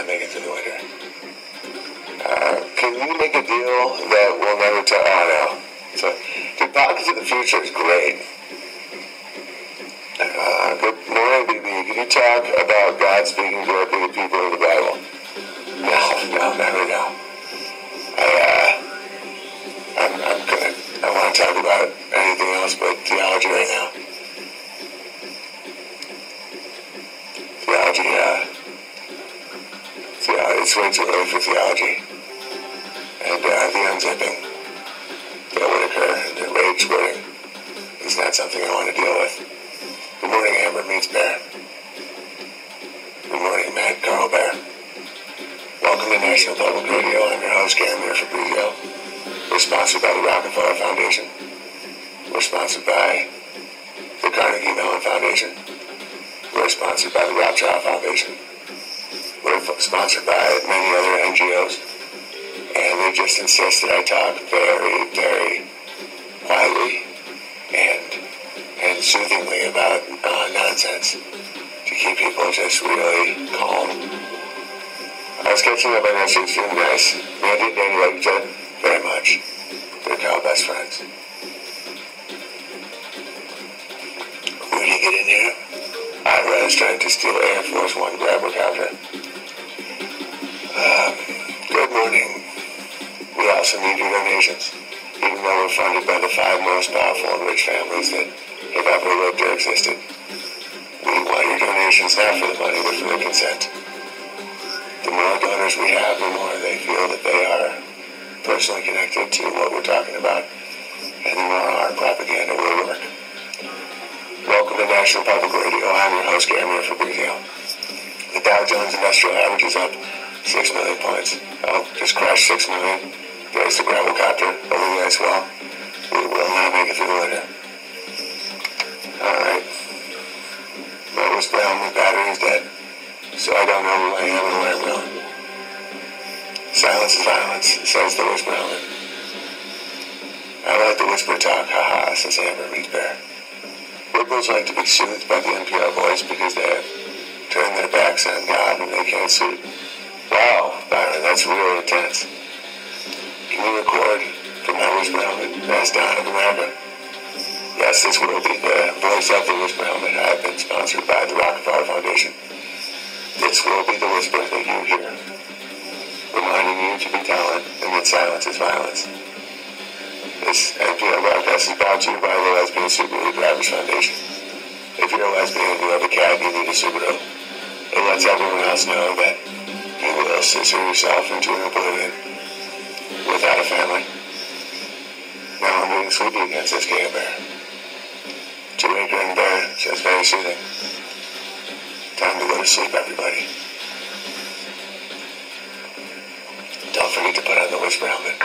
not make it through the winter. Can you make a deal that will never tell? Oh, no. So, the Pockets of the Future is great. Good morning, BB. Can you talk about God speaking directly to people in the Bible? No, never know. I want to talk about anything else but theology right now. Theology, it's way too early for theology. And the unzipping that would occur, the rage squirting, is not something I want to deal with. Good morning, Amber Meets Bear. Good morning, Matt Carl Bear. Welcome to National Public Radio. I'm your host, Gary Fabrizio. We're sponsored by the Rockefeller Foundation. We're sponsored by the Carnegie Mellon Foundation. We're sponsored by the Rothschild Foundation. We're sponsored by many other NGOs. And they just insist that I talk very, very quietly and soothingly about nonsense to keep people just really calm. I was catching up on yesterday's stream, guys. Mandy and Danny like each other very much. They're called best friends. Who did you get in here? Ira is trying to steal Air Force One grab copter. Good morning. We also need your donations, even though we're funded by the 5 most powerful and rich families that have ever lived or existed. We want your donations not for the money, but for the consent. The more donors we have, the more they feel that they are personally connected to what we're talking about, and the more our propaganda will work. Welcome to National Public Radio. I'm your host, Gary Fabrizio. The Dow Jones Industrial Average is up 6 million points. Oh, just crashed 6 million. There's the gravel copter over the ice wall. We will not make it through the winter. Alright. My whisper helmet battery is dead, so I don't know who I am and where I'm going. Silence is violence, says the whisper helmet. I like the whisper talk, haha, says Amber Meets Bear. Liberals like to be soothed by the NPR voice because they have turned their backs on God and they can't soothe. Wow, Byron, that's really intense. Can you record from my whisper helmet? That's Don of America. Yes, this will be the voice of the whisper helmet. I have been sponsored by the Rockefeller Foundation. This will be the whisper that you hear, reminding you to be tolerant and that silence is violence. This NPR broadcast is brought to you by the Lesbian Subaru Drivers Foundation. If you're a lesbian and you have a cab, you need a Subaru. It lets everyone else know that you will scissor yourself into an oblivion without a family. Now I'm getting sleepy again, says Gay Bear. 2-acre and Bear says very soothing. Time to go to sleep, everybody. Don't forget to put on the whisper helmet.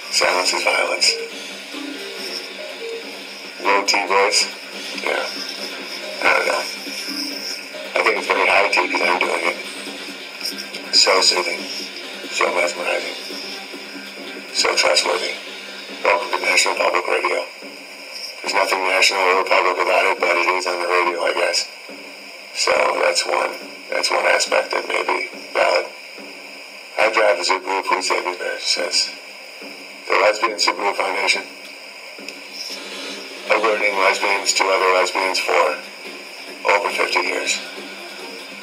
Silence is violence. Low T voice? Yeah. I don't know. I think it's very high T because I'm doing it. So soothing. So mesmerizing. So trustworthy. Welcome to National Public Radio. There's nothing national or public about it, but it is on the radio, I guess. So that's one aspect that may be valid. I drive a Subaru, please save me, Bear, says the Lesbian Subaru Foundation. Alerting lesbians to other lesbians for over 50 years.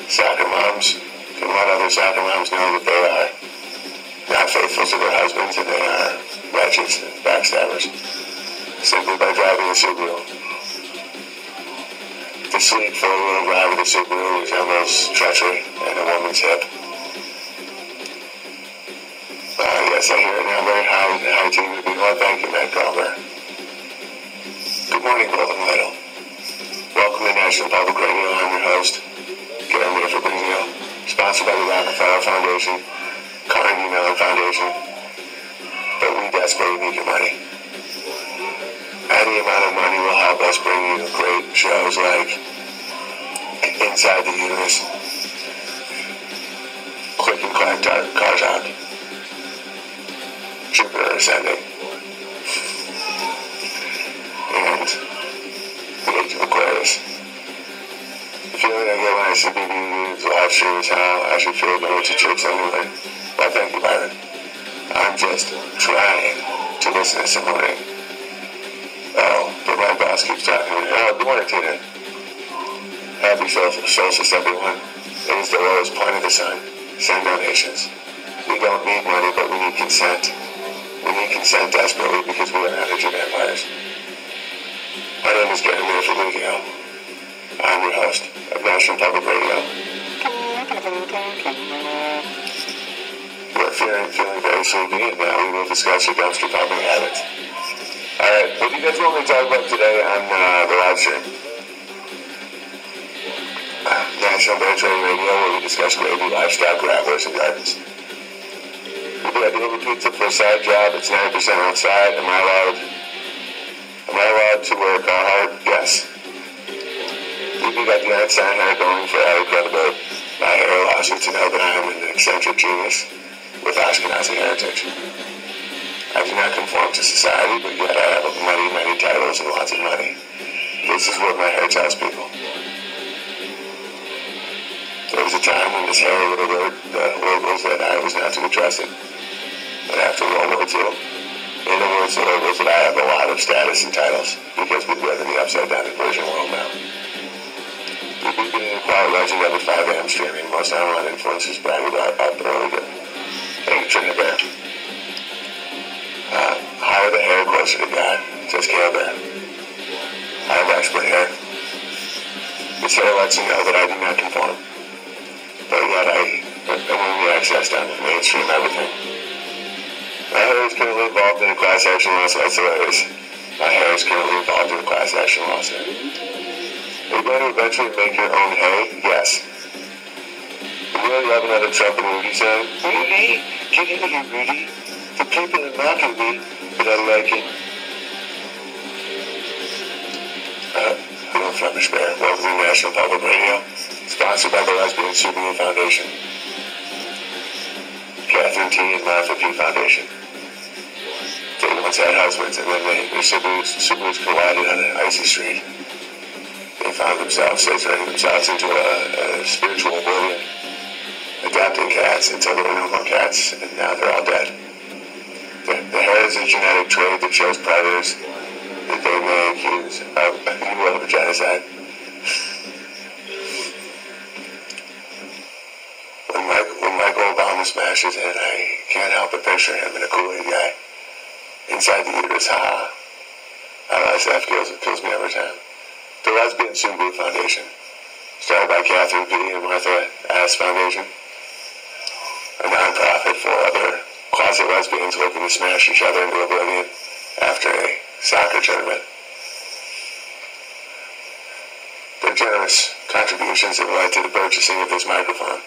Soccer moms can let other soccer moms know that they are not faithful to their husbands and they are wretches and backstabbers simply by driving a Subaru. The sleek four-wheel drive of the Subaru resembles treachery and a woman's hip. Yes, I hear it now. Very high team to be. Well, thank you, Matt Carver. Good morning, Golden Lidle. Welcome to National Public Radio. I'm your host, Gary Fabrizio, sponsored by the Rockefeller Foundation, Carnegie Mellon Foundation, but we desperately need your money. Any amount of money will help us bring you great shows like Inside the Uterus, Click and Clack Car Talk, Jupiter Ascending, and the Age of Aquarius. The feeling I get when I see BB News live live stream is how I should feel going to church anyway. Well, thank you, Byron. I'm just trying to listen to some morning. Oh, but my boss keeps talking to me. Oh, good morning, Tina. Happy solstice, everyone. It is the lowest point of the sun. Send donations. We don't need money, but we need consent. We need consent desperately because we are energy vampires. My name is Gary Fabrizio. I'm your host of National Public Radio. We're feeling very sleepy, and now we will discuss your dumpster pumping habits. Alright, what do you guys want me to talk about today on the live stream? National Branch Radio, where we discuss gravy, lifestyle, grabblers, and gardens. Would I deliver pizza for a side job? It's 9% outside. Am I allowed to work hard? Yes. You got the Einstein hair going for added credibility. My hair allows you to know that I am an eccentric genius with Ashkenazi heritage. I do not conform to society, but yet I have many titles and lots of money. This is what my hair tells people. There was a time when this hairy little word was that I was not to be trusted. But after World War II, in the words of was that I have a lot of status and titles because we live in the upside-down inversion world now. We've been a quiet legend every 5 a.m. streaming. Most online influencers brag about up early good. Thank you, Trina Bear. Hire the hair closer to God. Just Kale Bear. I have expert hair. This hair lets you know that I do not conform. But yet I only access down to mainstream everything. My hair is currently involved in a class action lawsuit. That's hilarious. My hair is currently involved in a class action lawsuit. Are you going to eventually make your own hay? Yes. You really have another Trump and Rudy song? Rudy? Get in here, Rudy. The people are mocking me, but I like it. Hello, Flemish Bear. Welcome to National Public Radio. Sponsored by the Lesbian Supermoon Foundation. Catherine T. and Martha P. Foundation. They once had husbands, and then their Subarus collided on an icy street. They found themselves turning themselves into a spiritual oblivion, adopting cats until there were no more cats, and now they're all dead. The hair is a genetic trait that shows predators that they may accuse of genocide. When Michael Obama smashes in, I can't help but picture him in a Kool-Aid guy. Inside the uterus, haha. LSF kills me every time. The Lesbian Subaru Foundation, started by Catherine P. and Martha S. Foundation, a non-profit for other closet lesbians looking to smash each other into oblivion after a soccer tournament. Their generous contributions have led to the purchasing of this microphone,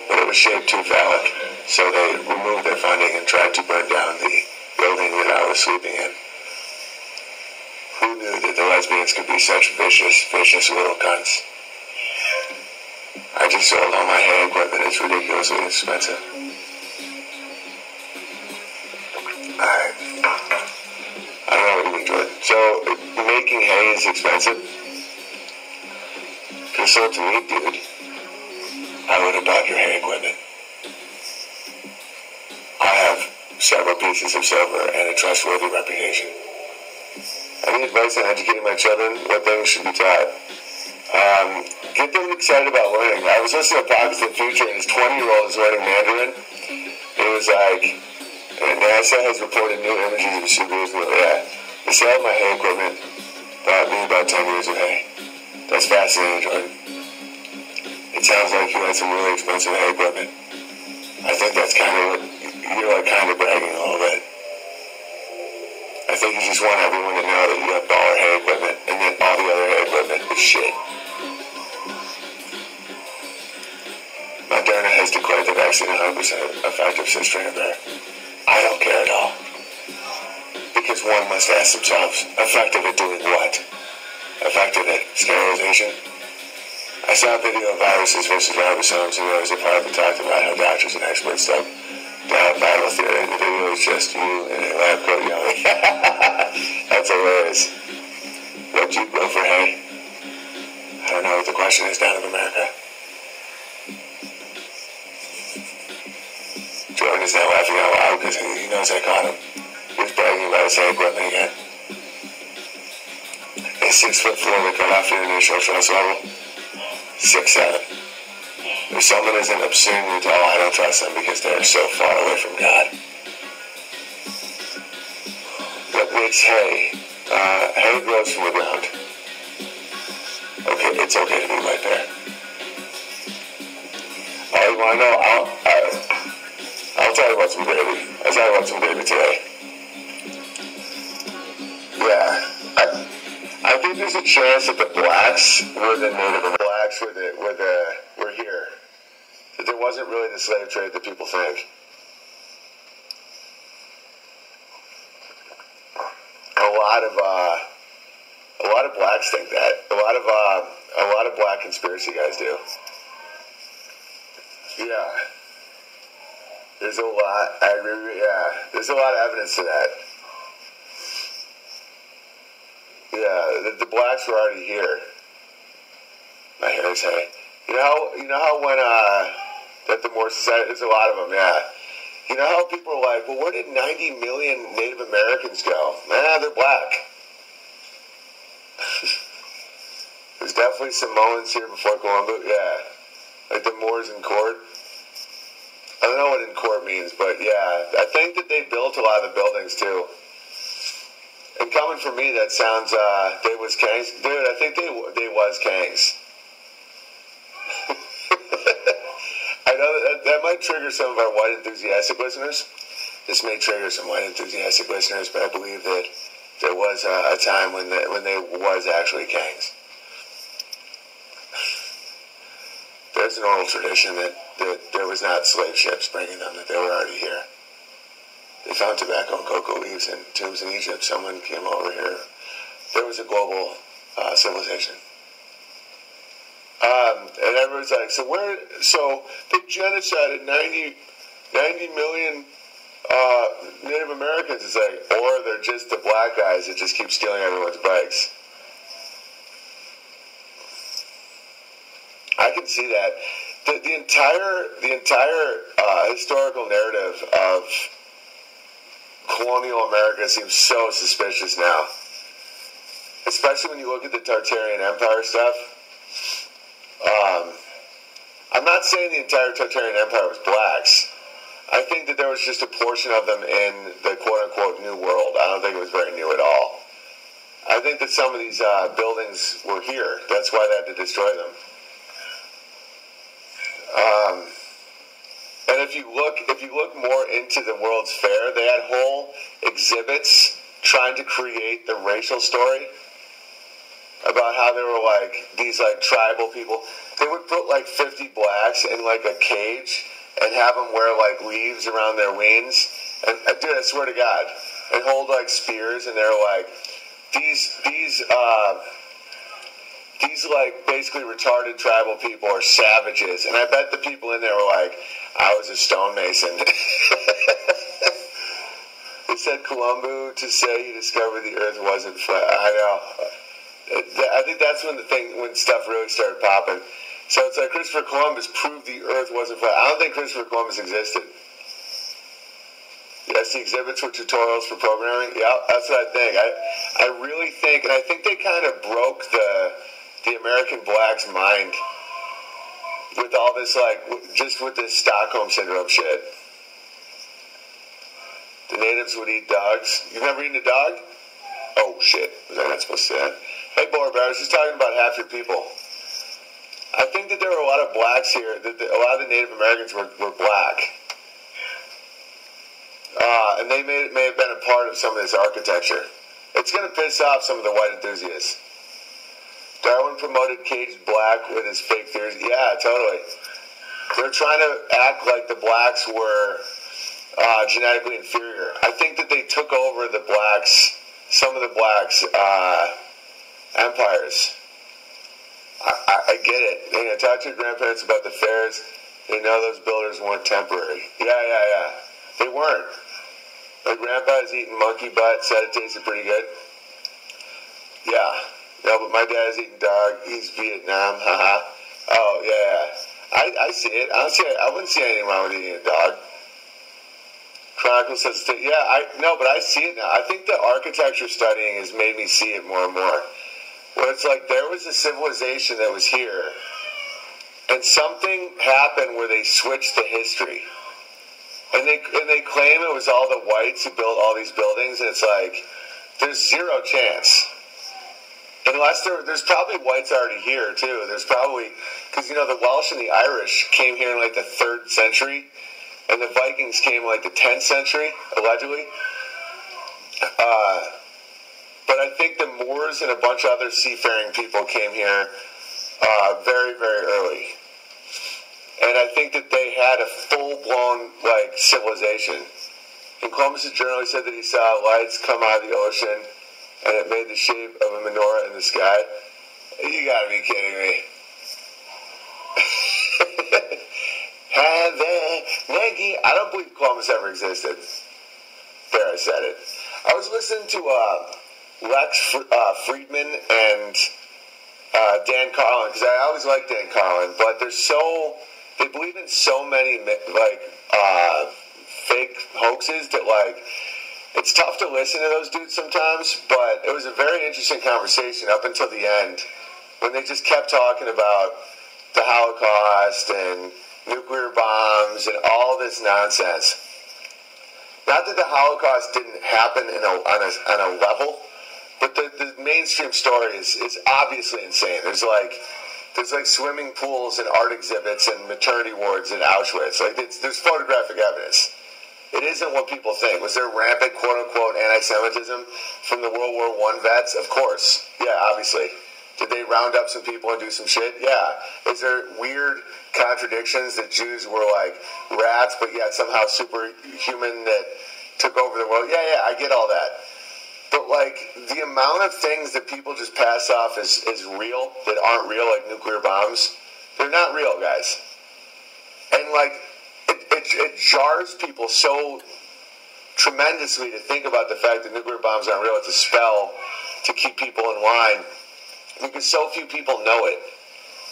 but it was shaped too phallic, so they removed their funding and tried to burn down the building that I was sleeping in. Who knew that the lesbians could be such vicious little cunts? I just sold all my hair equipment. It's ridiculously expensive. Alright. I don't know what you mean, Jordan. So, making hay is expensive? If you sold to me, dude, I would have bought your hair equipment. I have several pieces of silver and a trustworthy reputation. I need advice on educating my children what things should be taught. Get them excited about learning. I was listening to Pockets of the Future, and his 20-year-old is learning Mandarin. It was like, NASA has reported new images of Subarus. Yeah, the sale of my hay equipment bought me about 10 years of hay. That's fascinating, Jordan. It sounds like you had some really expensive hay equipment. I think that's kind of what, you're like kind of bragging a little bit. I think you just want everyone to know that you have baller hair equipment, and then all the other hair equipment is shit. Moderna has declared the vaccine 100% effective, says Trina Bear. I don't care at all. Because one must ask themselves, effective at doing what? Effective at sterilization? I saw a video of viruses versus ribosomes, and there was a part that talked about how doctors and experts don't doubt viral theory, and the video is just you in a lab coat yelling. That's hilarious. Would you go for hay? I don't know what the question is down in America. he's not laughing out loud because he knows I caught him. He was bragging about his equipment again. A 6'4" that cut off your initial trust level. 6'7". If someone isn't obscenely tall, I don't trust them because they're so far away from God. What makes hay? Hay grows from the ground. Okay, it's okay to be right there. Oh, you want to know? I'll tell you about some gravy. I'll tell you about some gravy today. Yeah. I think there's a chance that the blacks were the native blacks were here. That there wasn't really the slave trade that people think. A lot of blacks think that. A lot of black conspiracy guys do. Yeah. There's a lot. I agree. Yeah. There's a lot of evidence to that. Yeah, the blacks were already here. My hair is hay. You know how when that the Moore Society, there's a lot of them. Yeah. You know how people are like, well, where did 90 million Native Americans go? They're black. There's definitely Samoans here before Columbus. Yeah. Like the Moors in court. I don't know what in court means, but yeah. I think that they built a lot of the buildings too. And coming from me, that sounds, they was Kangs. Dude, I think they was Kangs. I know that might trigger some of our white enthusiastic listeners. This may trigger some white enthusiastic listeners, but I believe that there was a time when they was actually Kangs. There's an oral tradition that there was not slave ships bringing them, that they were already here. They found tobacco and cocoa leaves in tombs in Egypt. Someone came over here. There was a global civilization. And everyone's like, so they genocided 90 million Native Americans. It's like, or they're just the black guys that just keep stealing everyone's bikes. I can see that. The entire historical narrative of colonial America seems so suspicious now. Especially when you look at the Tartarian Empire stuff. I'm not saying the entire Tartarian Empire was blacks. I think that there was just a portion of them in the quote-unquote New World. I don't think it was very new at all. I think that some of these buildings were here. That's why they had to destroy them. And if you look more into the World's Fair, they had whole exhibits trying to create the racial story about how they were like these like tribal people. They would put like 50 blacks in like a cage and have them wear like leaves around their wings. And dude, I swear to God, and hold like spears, and they're like these like basically retarded tribal people are savages. And I bet the people in there were like, I was a stonemason. They said Columbu to say he discovered the earth wasn't flat. I know. I think that's when stuff really started popping. So it's like Christopher Columbus proved the earth wasn't flat. I don't think Christopher Columbus existed. Yes, the exhibits were tutorials for programming. Yeah, that's what I think. I really think, and I think they kind of broke the American blacks' mind with all this, like, just with this Stockholm Syndrome shit. The natives would eat dogs. You've never eaten a dog? Oh, shit. Was I not supposed to say that? Hey, Borb, I was just talking about half your people. I think that there were a lot of blacks here, that a lot of the Native Americans were black. And they may have been a part of some of this architecture. It's going to piss off some of the white enthusiasts. Darwin promoted caged black with his fake theories. Yeah, totally. They're trying to act like the blacks were genetically inferior. I think that they took over the blacks, some of the blacks' empires. I get it. You know, talk to your grandparents about the fairs. They know those builders weren't temporary. Yeah. They weren't. My grandpa's eating monkey butt, said it tasted pretty good. Yeah. No, but my dad's eating dog. He's Vietnam. Haha. Oh, yeah. I see it. Honestly, I wouldn't see anything wrong with eating a dog. Chronicle says, but I see it now. I think the architecture studying has made me see it more and more. Where it's like there was a civilization that was here, and something happened where they switched the history. And they claim it was all the whites who built all these buildings, and it's like, there's zero chance. Unless there's probably whites already here, too. There's probably, because, the Welsh and the Irish came here in, like, the 3rd century, and the Vikings came in, like, the 10th century, allegedly. But I think the Moors and a bunch of other seafaring people came here very, very early. And I think that they had a full-blown, like, civilization. In Columbus' journal, he said that he saw lights come out of the ocean, and it made the shape of a menorah in the sky. You gotta be kidding me. I don't believe Columbus ever existed. There, I said it. I was listening to Lex Friedman and Dan Carlin, because I always liked Dan Carlin, but they believe in so many, like, fake hoaxes that, like, it's tough to listen to those dudes sometimes, but it was a very interesting conversation up until the end, when they just kept talking about the Holocaust and nuclear bombs and all this nonsense. Not that the Holocaust didn't happen on a level, but the mainstream story is obviously insane. There's like swimming pools and art exhibits and maternity wards in Auschwitz. Like there's photographic evidence. It isn't what people think. Was there rampant quote-unquote anti-Semitism from the World War I vets? Of course. Yeah, obviously. Did they round up some people and do some shit? Yeah. Is there weird contradictions that Jews were like rats, but yet somehow superhuman that took over the world? Yeah, I get all that. But like the amount of things that people just pass off as real that aren't real, like nuclear bombs, they're not real, guys. And like it jars people so tremendously to think about the fact that nuclear bombs aren't real. It's a spell to keep people in line because so few people know it.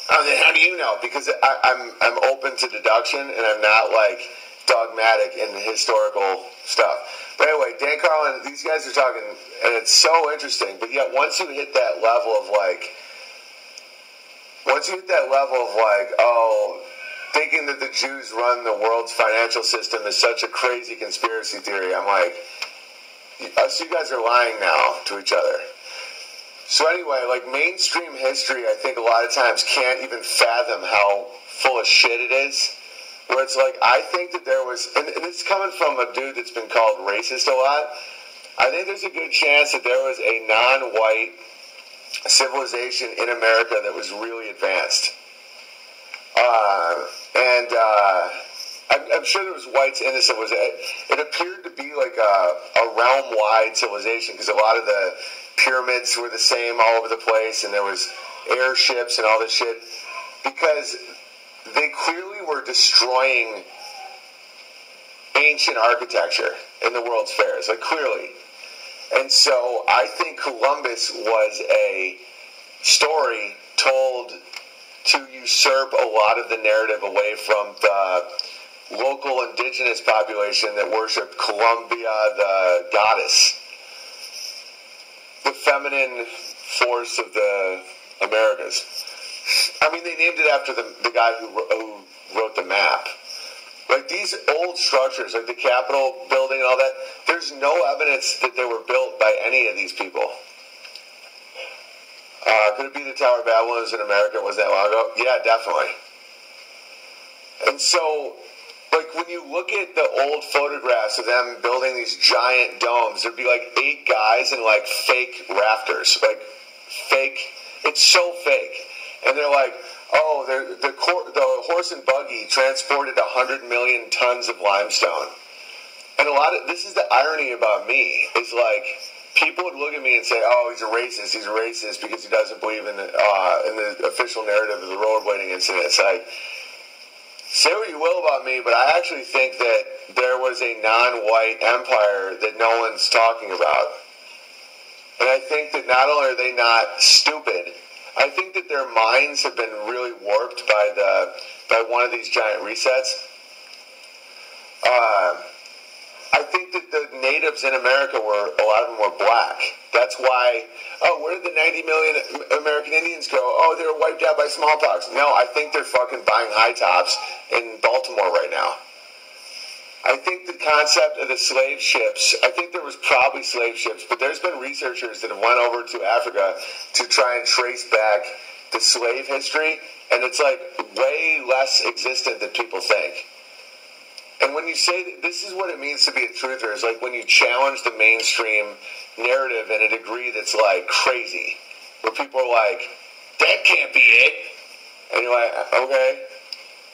How do you know? Because I'm open to deduction and I'm not like dogmatic in the historical stuff. But anyway, Dan Carlin, these guys are talking, and it's so interesting. But yet, once you hit that level of thinking that the Jews run the world's financial system is such a crazy conspiracy theory, I'm like, you guys are lying now to each other. So anyway, like mainstream history, I think a lot of times can't even fathom how full of shit it is. Where it's like, I think that there was, and it's coming from a dude that's been called racist a lot, I think there's a good chance that there was a non-white civilization in America that was really advanced. I'm sure there was whites in the civilization. It appeared to be like a realm-wide civilization because a lot of the pyramids were the same all over the place, and there was airships and all this shit. Because they clearly were destroying ancient architecture in the World's Fairs, like clearly. And so I think Columbus was a story told to usurp a lot of the narrative away from the local indigenous population that worshipped Columbia, the goddess, the feminine force of the Americas. I mean, they named it after the guy who wrote the map. Like these old structures, like the Capitol building and all that, there's no evidence that they were built by any of these people. Could it be the Tower of Babylon was in America? Was that long ago? Yeah, definitely. And so, like when you look at the old photographs of them building these giant domes, there'd be like 8 guys in like fake rafters, like fake. It's so fake. And they're like, oh, the horse and buggy transported 100 million tons of limestone. And this is the irony about me, is like, people would look at me and say, oh, he's a racist because he doesn't believe in the official narrative of the rollerblading incident. It's like, say what you will about me, but I actually think that there was a non-white empire that no one's talking about. And I think that not only are they not stupid, I think that their minds have been really warped by one of these giant resets. I think that the natives in America a lot of them were black. That's why, where did the 90 million American Indians go? Oh, they were wiped out by smallpox. No, I think they're fucking buying high tops in Baltimore right now. I think the concept of the slave ships, I think there was probably slave ships, but there's been researchers that have went over to Africa to try and trace back the slave history, and it's like way less existent than people think. And when you say that, this is what it means to be a truther, is like when you challenge the mainstream narrative in a degree that's like crazy, where people are like, that can't be it. And you're like, okay.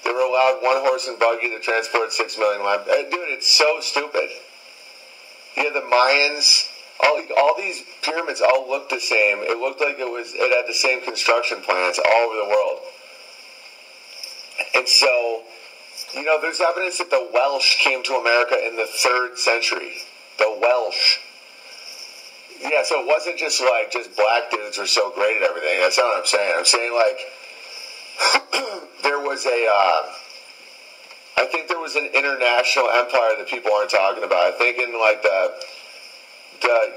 They were allowed one horse and buggy to transport 6 million lives. Dude, it's so stupid. Yeah, the Mayans, all these pyramids all looked the same. It looked like it had the same construction plans all over the world. And so, you know, there's evidence that the Welsh came to America in the 3rd century. The Welsh. Yeah, so it wasn't just black dudes were so great at everything. That's not what I'm saying. I'm saying, like, there was I think there was an international empire that people aren't talking about. I think in like the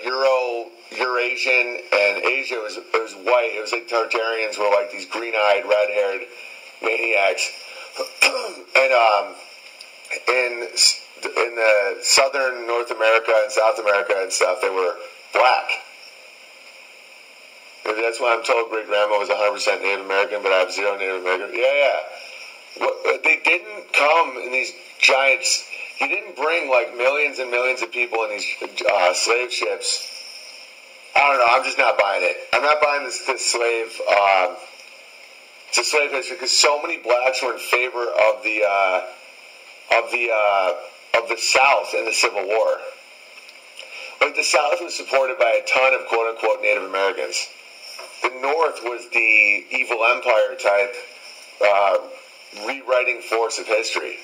Eurasian and Asia, it was white. It was like Tartarians were like these green-eyed, red-haired maniacs. And in the southern North America and South America and stuff, they were black. Maybe that's why I'm told great grandma was 100% Native American, but I have 0 Native American. Yeah. They didn't come in these giants. He didn't bring like millions and millions of people in these slave ships. I don't know. I'm just not buying it. I'm not buying this slave. It's a slave history because so many blacks were in favor of the South in the Civil War. Like the South was supported by a ton of quote unquote Native Americans. The North was the evil empire type rewriting force of history.